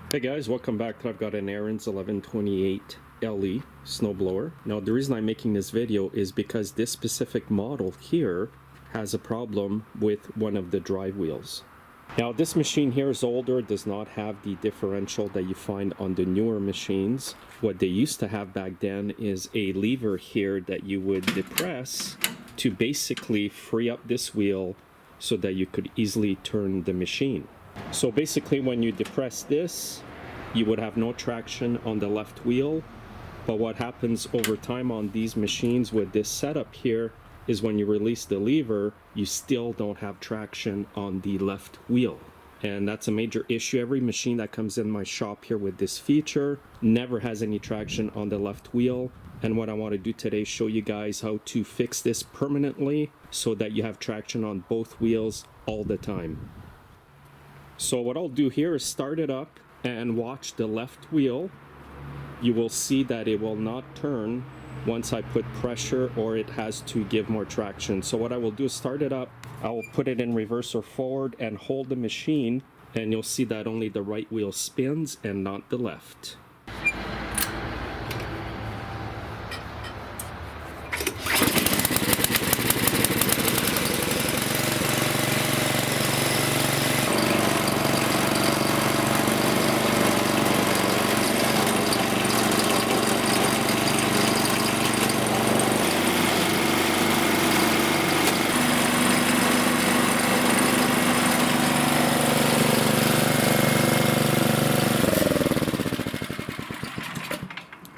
Hey guys, welcome back. I've got an Ariens 1128 LE snowblower. Now the reason I'm making this video is because this specific model here has a problem with one of the drive wheels. Now this machine here is older, does not have the differential that you find on the newer machines. What they used to have back then is a lever here that you would depress to basically free up this wheel so that you could easily turn the machine. So basically when you depress this, you would have no traction on the left wheel. But what happens over time on these machines with this setup here is when you release the lever, you still don't have traction on the left wheel. And that's a major issue. Every machine that comes in my shop here with this feature never has any traction on the left wheel. And what I want to do today is show you guys how to fix this permanently so that you have traction on both wheels all the time. So what I'll do here is start it up and watch the left wheel. You will see that it will not turn once I put pressure or it has to give more traction. So what I will do is start it up. I will put it in reverse or forward and hold the machine, and you'll see that only the right wheel spins and not the left.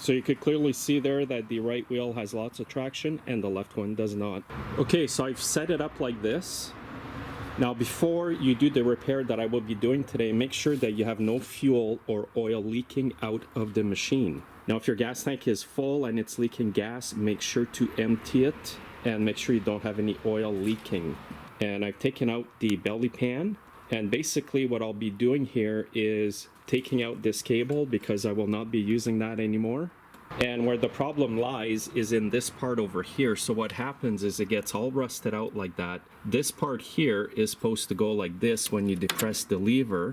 So you could clearly see there that the right wheel has lots of traction and the left one does not. Okay, so I've set it up like this. Now before you do the repair that I will be doing today, make sure that you have no fuel or oil leaking out of the machine. Now if your gas tank is full and it's leaking gas, make sure to empty it and make sure you don't have any oil leaking. And I've taken out the belly pan, and basically what I'll be doing here is taking out this cable because I will not be using that anymore. And where the problem lies is in this part over here. So what happens is it gets all rusted out like that. This part here is supposed to go like this when you depress the lever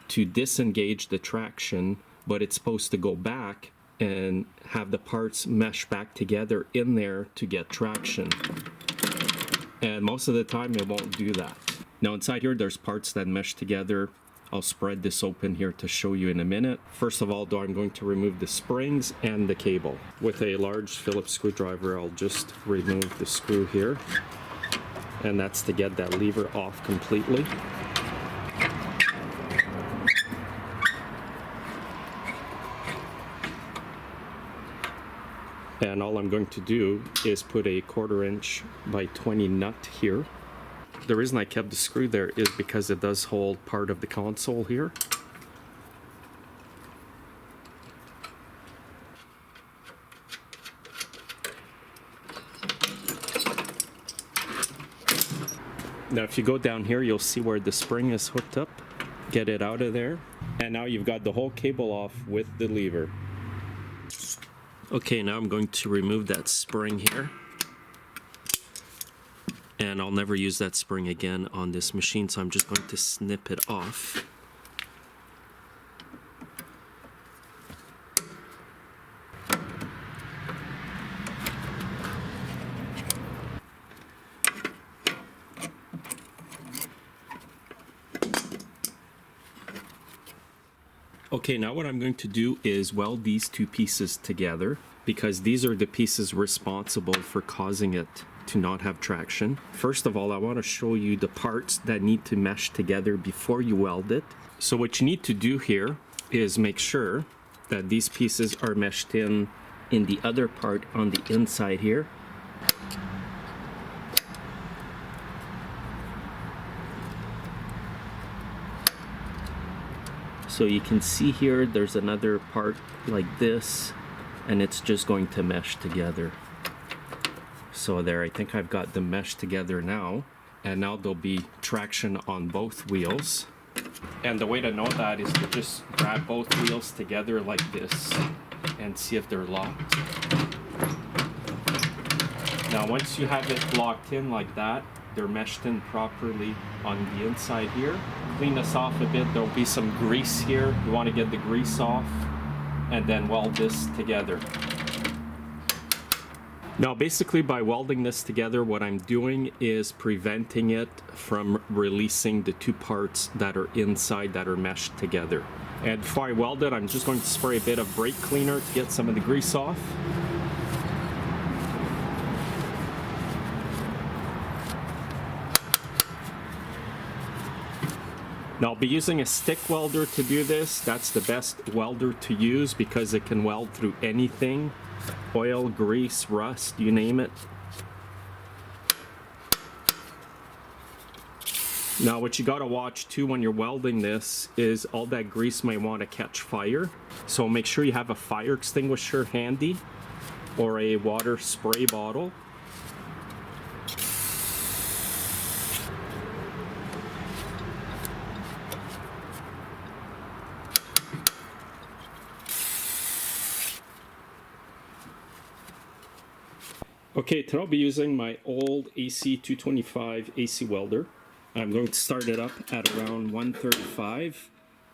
to disengage the traction, but it's supposed to go back and have the parts mesh back together in there to get traction. And most of the time it won't do that. Now inside here there's parts that mesh together. I'll spread this open here to show you in a minute. First of all, though, I'm going to remove the springs and the cable. With a large Phillips screwdriver, I'll just remove the screw here. And that's to get that lever off completely. And all I'm going to do is put a 1/4 inch by 20 nut here. The reason I kept the screw there is because it does hold part of the console here. Now if you go down here, you'll see where the spring is hooked up. Get it out of there. And now you've got the whole cable off with the lever. Okay, now I'm going to remove that spring here. And I'll never use that spring again on this machine, so I'm just going to snip it off. Okay, now what I'm going to do is weld these two pieces together, because these are the pieces responsible for causing it to not have traction. First of all, I want to show you the parts that need to mesh together before you weld it. So what you need to do here is make sure that these pieces are meshed in the other part on the inside here. So you can see here there's another part like this, and it's just going to mesh together. So there, I think I've got them meshed together now, and now there'll be traction on both wheels. And the way to know that is to just grab both wheels together like this and see if they're locked. Now once you have it locked in like that, they're meshed in properly on the inside here. Clean this off a bit. There'll be some grease here. You want to get the grease off and then weld this together. Now basically by welding this together, what I'm doing is preventing it from releasing the two parts that are inside that are meshed together. And before I weld it, I'm just going to spray a bit of brake cleaner to get some of the grease off. Now I'll be using a stick welder to do this. That's the best welder to use because it can weld through anything. Oil, grease, rust, you name it. Now what you gotta watch too when you're welding this is all that grease might want to catch fire. So make sure you have a fire extinguisher handy or a water spray bottle. Okay, today I'll be using my old AC 225 AC welder. I'm going to start it up at around 135.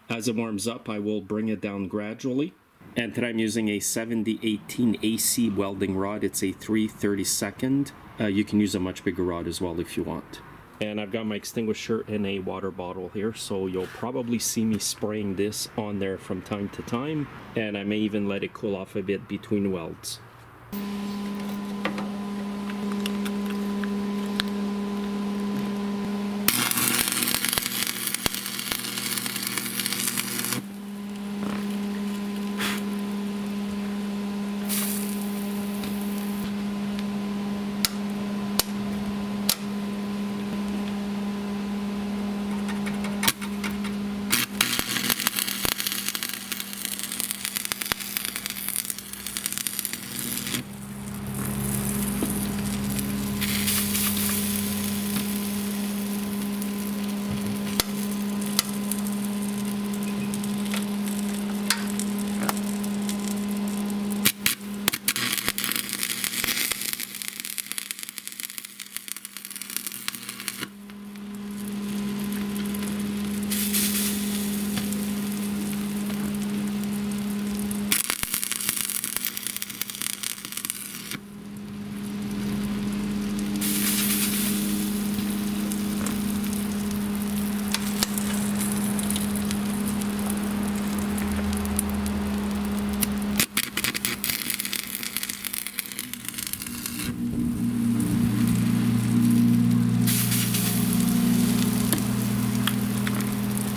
As it warms up, I will bring it down gradually. And today I'm using a 7018 AC welding rod. It's a 3/32. You can use a much bigger rod as well if you want. And I've got my extinguisher in a water bottle here, so you'll probably see me spraying this on there from time to time. And I may even let it cool off a bit between welds.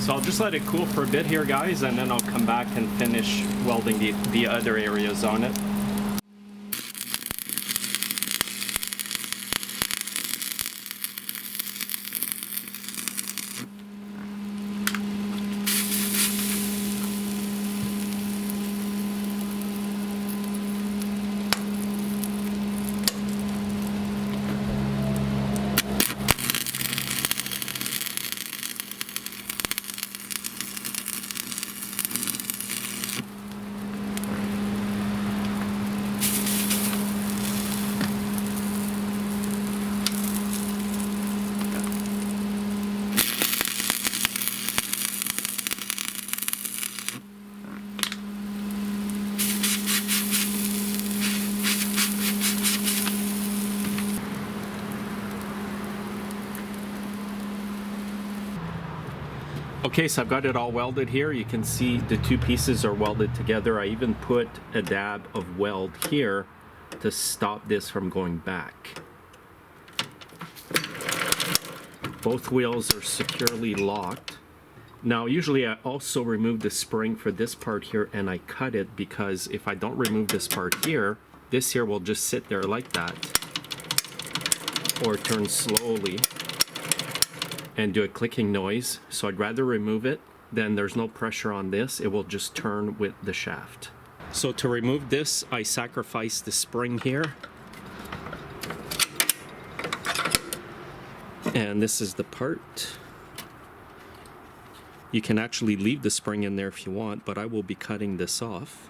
So I'll just let it cool for a bit here, guys, and then I'll come back and finish welding the other areas on it. Okay, so I've got it all welded here. You can see the two pieces are welded together. I even put a dab of weld here to stop this from going back. Both wheels are securely locked. Now, usually I also remove the spring for this part here and I cut it, because if I don't remove this part here, this here will just sit there like that, or turn slowly and do a clicking noise. So I'd rather remove it. Then there's no pressure on this. It will just turn with the shaft. So to remove this, I sacrifice the spring here. And this is the part. You can actually leave the spring in there if you want, but I will be cutting this off.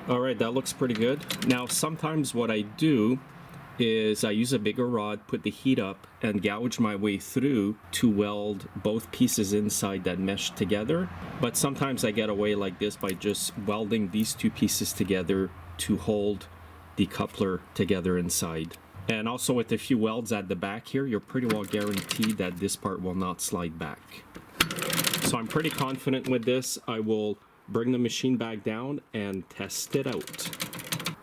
All right, that looks pretty good. Now, sometimes what I do is I use a bigger rod, put the heat up, and gouge my way through to weld both pieces inside that mesh together. But sometimes I get away like this by just welding these two pieces together to hold the coupler together inside. And also with a few welds at the back here, you're pretty well guaranteed that this part will not slide back. So I'm pretty confident with this. I will bring the machine back down and test it out.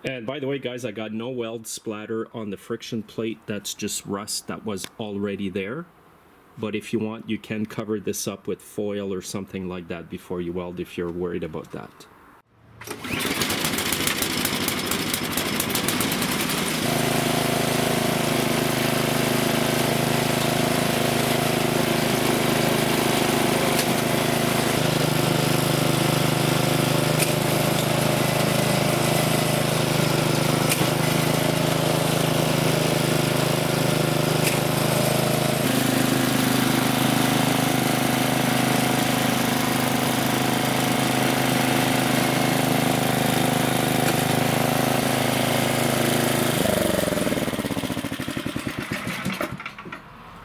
And by the way, guys, I got no weld splatter on the friction plate. That's just rust that was already there. But if you want, you can cover this up with foil or something like that before you weld if you're worried about that.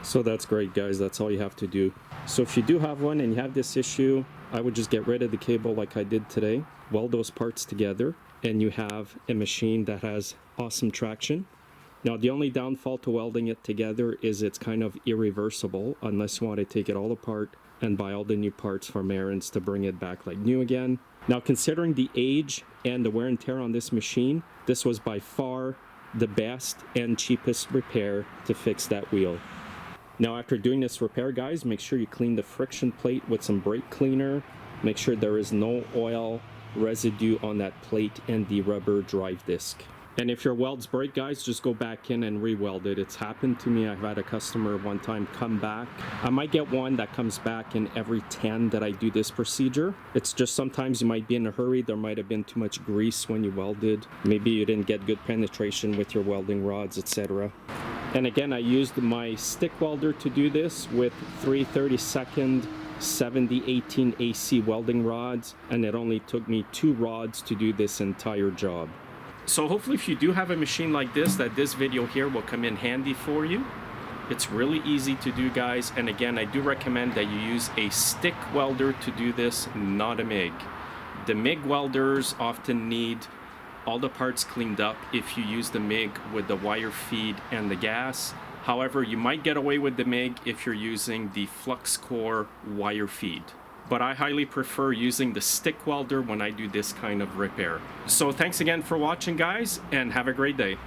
So that's great, guys. That's all you have to do. So if you do have one and you have this issue, I would just get rid of the cable like I did today, weld those parts together, and you have a machine that has awesome traction. Now, the only downfall to welding it together is it's kind of irreversible unless you want to take it all apart and buy all the new parts from Ariens to bring it back like new again. Now, considering the age and the wear and tear on this machine, this was by far the best and cheapest repair to fix that wheel. Now, after doing this repair, guys, make sure you clean the friction plate with some brake cleaner. Make sure there is no oil residue on that plate and the rubber drive disc. And if your welds break, guys, just go back in and re-weld it. It's happened to me. I've had a customer one time come back. I might get one that comes back in every 10 that I do this procedure. It's just sometimes you might be in a hurry. There might have been too much grease when you welded. Maybe you didn't get good penetration with your welding rods, etc. And again, I used my stick welder to do this with 3 32nd 7018 AC welding rods, and it only took me 2 rods to do this entire job. So hopefully if you do have a machine like this, that this video here will come in handy for you. It's really easy to do, guys, and again, I do recommend that you use a stick welder to do this, not a MIG. The MIG welders often need all the parts cleaned up if you use the MIG with the wire feed and the gas. However, you might get away with the MIG if you're using the flux core wire feed. But I highly prefer using the stick welder when I do this kind of repair. So thanks again for watching, guys, and have a great day.